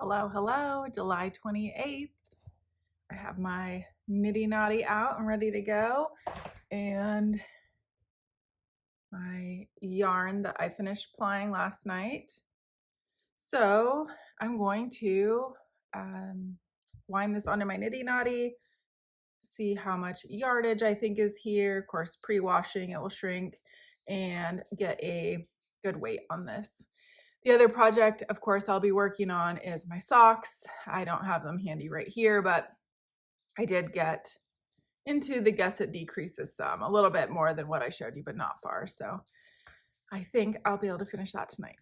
Hello, hello, July 28th. I have my nitty knotty out and ready to go, and my yarn that I finished plying last night. So I'm going to wind this onto my nitty knotty, see how much yardage I think is here. Of course, pre-washing, it will shrink, and get a good weight on this. The other project, of course, I'll be working on is my socks. I don't have them handy right here, but I did get into the guess it decreases some, a little bit more than what I showed you, but not far. So I think I'll be able to finish that tonight.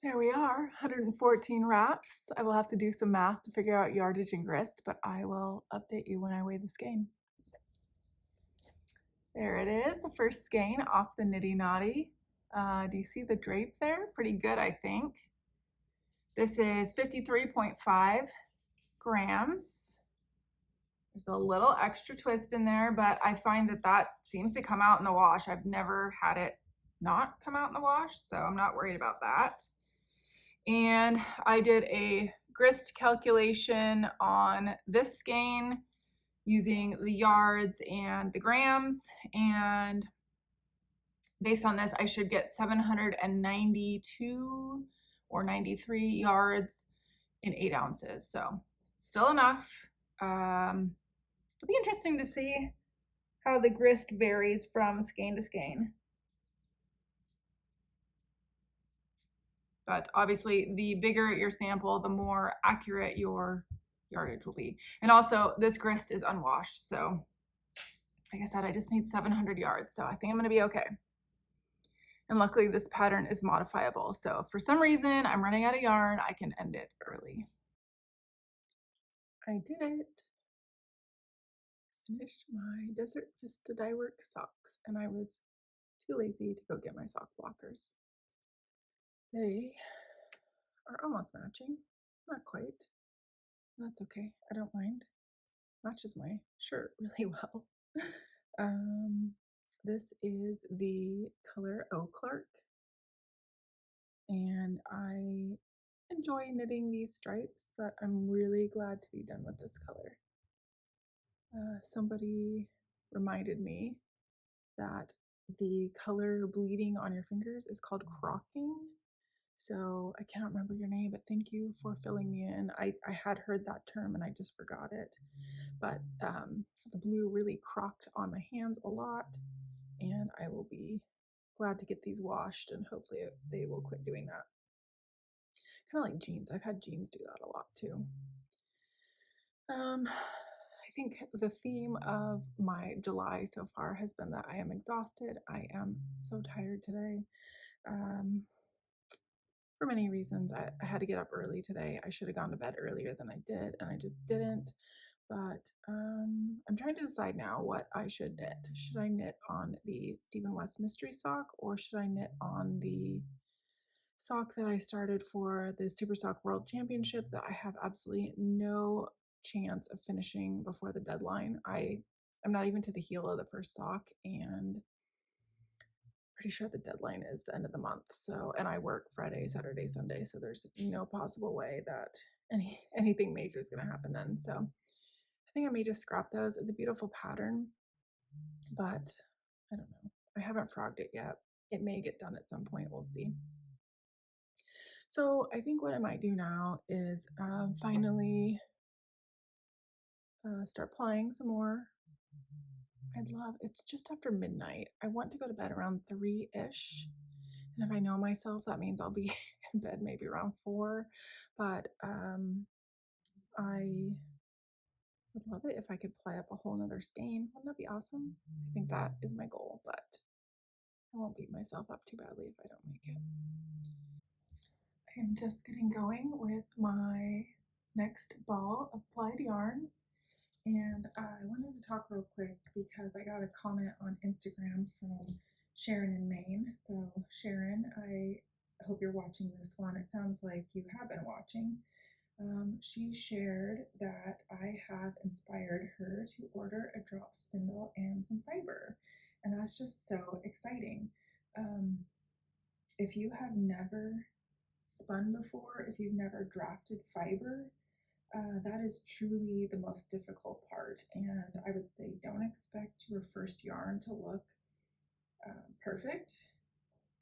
There we are, 114 wraps. I will have to do some math to figure out yardage and grist, but I will update you when I weigh the skein. There it is, the first skein off the nitty knotty. Do you see the drape there? Pretty good, I think. This is 53.5 grams. There's a little extra twist in there, but I find that that seems to come out in the wash. I've never had it not come out in the wash, so I'm not worried about that. And I did a grist calculation on this skein using the yards and the grams, and based on this I should get 792 or 93 yards in 8 ounces, so still enough. It'll be interesting to see how the grist varies from skein to skein. But obviously the bigger your sample, the more accurate your yardage will be. And also this grist is unwashed, so like I said, I just need 700 yards, so I think I'm gonna be okay. And luckily this pattern is modifiable, so if for some reason I'm running out of yarn, I can end it early. I did it. Finished my Desert Vista Dye Works socks, and I was too lazy to go get my sock blockers. They are almost matching, not quite. That's okay, I don't mind. Matches my shirt really well. This is the color Eau Clark, and I enjoy knitting these stripes, but I'm really glad to be done with this color. Somebody reminded me that the color bleeding on your fingers is called crocking. So I cannot remember your name, but thank you for filling me in. I had heard that term and I just forgot it. But the blue really crocked on my hands a lot, and I will be glad to get these washed, and hopefully they will quit doing that. Kind of like jeans. I've had jeans do that a lot too. I think the theme of my July so far has been that I am exhausted. I am so tired today. For many reasons. I had to get up early today. I should have gone to bed earlier than I did, and I just didn't. But I'm trying to decide now what I should knit. Should I knit on the Stephen West mystery sock, or should I knit on the sock that I started for the Super Sock World Championship that I have absolutely no chance of finishing before the deadline? I'm not even to the heel of the first sock, and pretty sure the deadline is the end of the month. So, and I work Friday, Saturday, Sunday, so there's no possible way that anything major is going to happen then. So I think I may just scrap those. It's a beautiful pattern, but I don't know. I haven't frogged it yet. It may get done at some point. We'll see. So I think what I might do now is finally start plying some more. It's just after midnight. I want to go to bed around 3-ish. And if I know myself, that means I'll be in bed maybe around 4. But I Would love it if I could ply up a whole nother skein. Wouldn't that be awesome? I think that is my goal, but I won't beat myself up too badly if I don't make it. I am just getting going with my next ball of plied yarn, and I wanted to talk real quick because I got a comment on Instagram from Sharon in Maine. So Sharon, I hope you're watching this one. It sounds like you have been watching. She shared that I have inspired her to order a drop spindle and some fiber, and that's just so exciting. If you have never spun before, if you've never drafted fiber, that is truly the most difficult part. And I would say don't expect your first yarn to look perfect.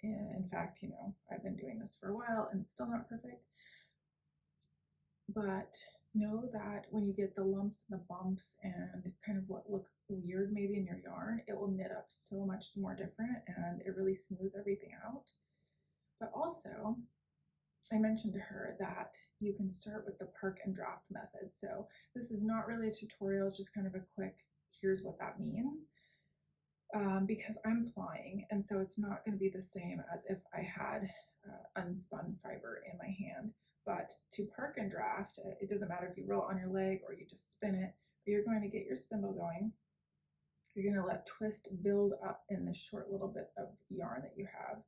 In fact, I've been doing this for a while and it's still not perfect. But know that when you get the lumps and the bumps and kind of what looks weird maybe in your yarn, it will knit up so much more different and it really smooths everything out. But also, I mentioned to her that you can start with the perk and draft method. So this is not really a tutorial, it's just kind of a quick, here's what that means. Because I'm plying, and so it's not going to be the same as if I had unspun fiber in my hand. But to perk and draft, it doesn't matter if you roll it on your leg or you just spin it, but you're going to get your spindle going. You're going to let twist build up in this short little bit of yarn that you have.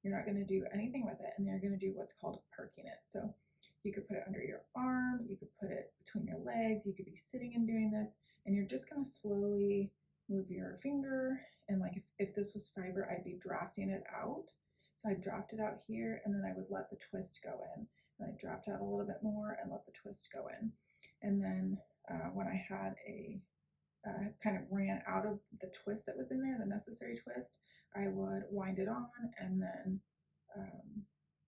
You're not going to do anything with it, and you're going to do what's called perking it. So you could put it under your arm, you could put it between your legs, you could be sitting and doing this, and you're just going to slowly move your finger. And like if this was fiber, I'd be drafting it out. So I'd draft it out here, and then I would let the twist go in. And I'd draft out a little bit more and let the twist go in. And then when I had kind of ran out of the twist that was in there, the necessary twist, I would wind it on and then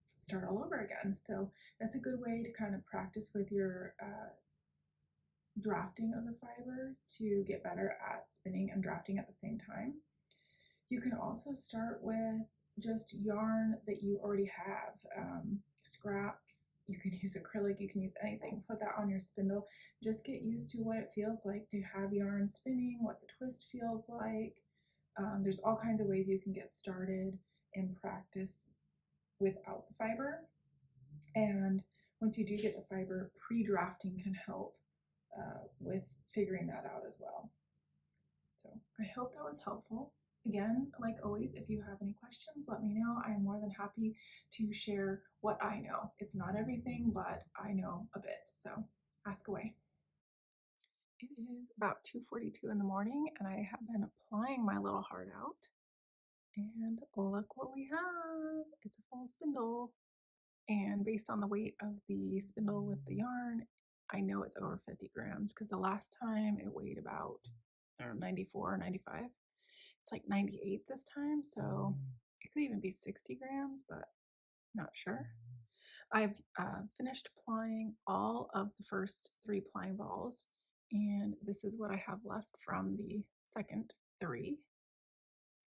start all over again. So that's a good way to kind of practice with your drafting of the fiber to get better at spinning and drafting at the same time. You can also start with just yarn that you already have, scraps. You can use acrylic, you can use anything. Put that on your spindle. Just get used to what it feels like to have yarn spinning, what the twist feels like. There's all kinds of ways you can get started and practice without the fiber. And once you do get the fiber, pre-drafting can help with figuring that out as well. So I hope that was helpful. Again, like always, if you have any questions, let me know. I am more than happy to share what I know. It's not everything, but I know a bit, so ask away. It is about 2:42 in the morning, and I have been applying my little heart out. And look what we have. It's a full spindle. And based on the weight of the spindle with the yarn, I know it's over 50 grams because the last time it weighed about 94 or 95. It's like 98 this time, so it could even be 60 grams, but not sure. I've finished plying all of the first 3 plying balls, and this is what I have left from the second 3.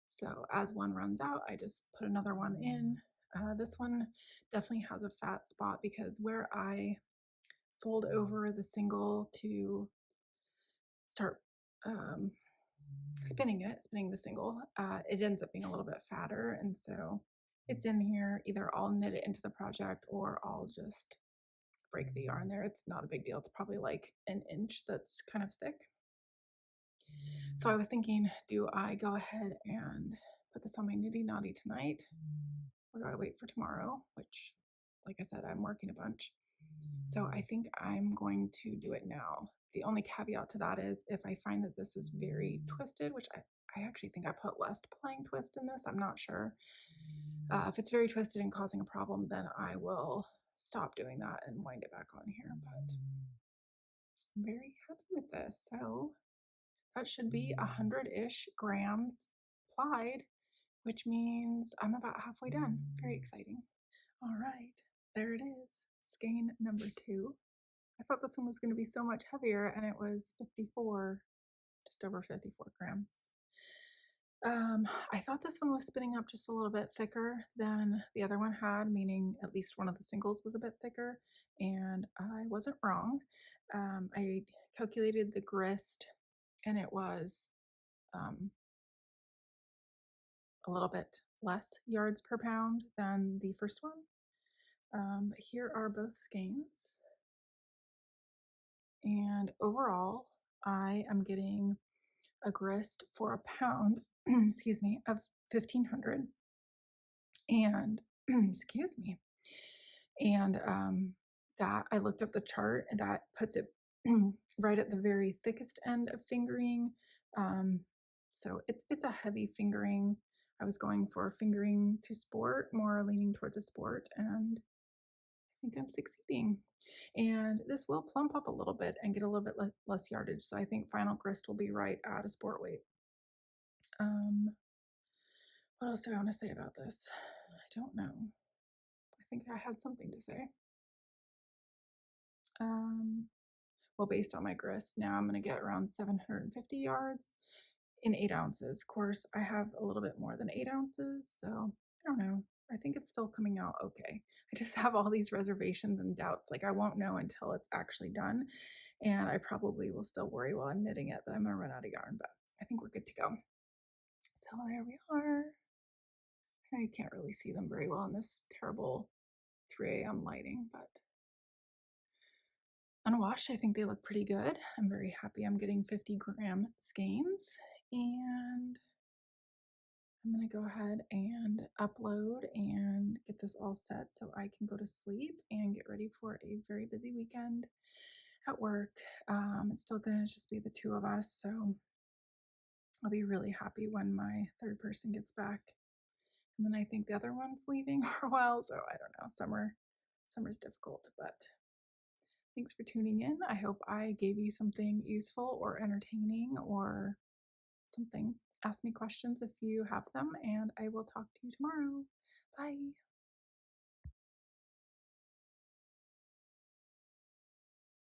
So as one runs out, I just put another one in. This one definitely has a fat spot because where I fold over the single to start spinning the single, it ends up being a little bit fatter. And so it's in here. Either I'll knit it into the project or I'll just break the yarn there. It's not a big deal. It's probably like an inch that's kind of thick. So I was thinking, do I go ahead and put this on my nitty naughty tonight? Or do I wait for tomorrow? Which, like I said, I'm working a bunch. So I think I'm going to do it now. The only caveat to that is if I find that this is very twisted, which I actually think I put less plying twist in this, I'm not sure. If it's very twisted and causing a problem, then I will stop doing that and wind it back on here. But I'm very happy with this. So that should be 100-ish grams plied, which means I'm about halfway done. Very exciting. All right, there it is, skein number 2. I thought this one was going to be so much heavier, and it was 54, just over 54 grams. I thought this one was spinning up just a little bit thicker than the other one had, meaning at least one of the singles was a bit thicker, and I wasn't wrong. I calculated the grist, and it was a little bit less yards per pound than the first one. But here are both skeins, and overall, I am getting a grist for a pound, excuse me, of 1,500, and excuse me, and that I looked up the chart, and that puts it right at the very thickest end of fingering. So it's a heavy fingering. I was going for fingering to sport, more leaning towards a sport, and I think I'm succeeding. And this will plump up a little bit and get a little bit less yardage. So I think final grist will be right at a sport weight. What else do I want to say about this? I don't know. I think I had something to say. Well, based on my grist, now I'm going to get around 750 yards in 8 ounces. Of course, I have a little bit more than 8 ounces, so I don't know. I think it's still coming out okay. I just have all these reservations and doubts. Like, I won't know until it's actually done, and I probably will still worry while I'm knitting it that I'm going to run out of yarn, but I think we're good to go. So there we are. I can't really see them very well in this terrible 3 a.m. lighting, but unwashed, I think they look pretty good. I'm very happy I'm getting 50-gram skeins, and I'm going to go ahead and upload and get this all set so I can go to sleep and get ready for a very busy weekend at work. It's still going to just be the two of us, so I'll be really happy when my third person gets back. And then I think the other one's leaving for a while, so I don't know. Summer's difficult, but thanks for tuning in. I hope I gave you something useful or entertaining or something. Ask me questions if you have them, and I will talk to you tomorrow. Bye.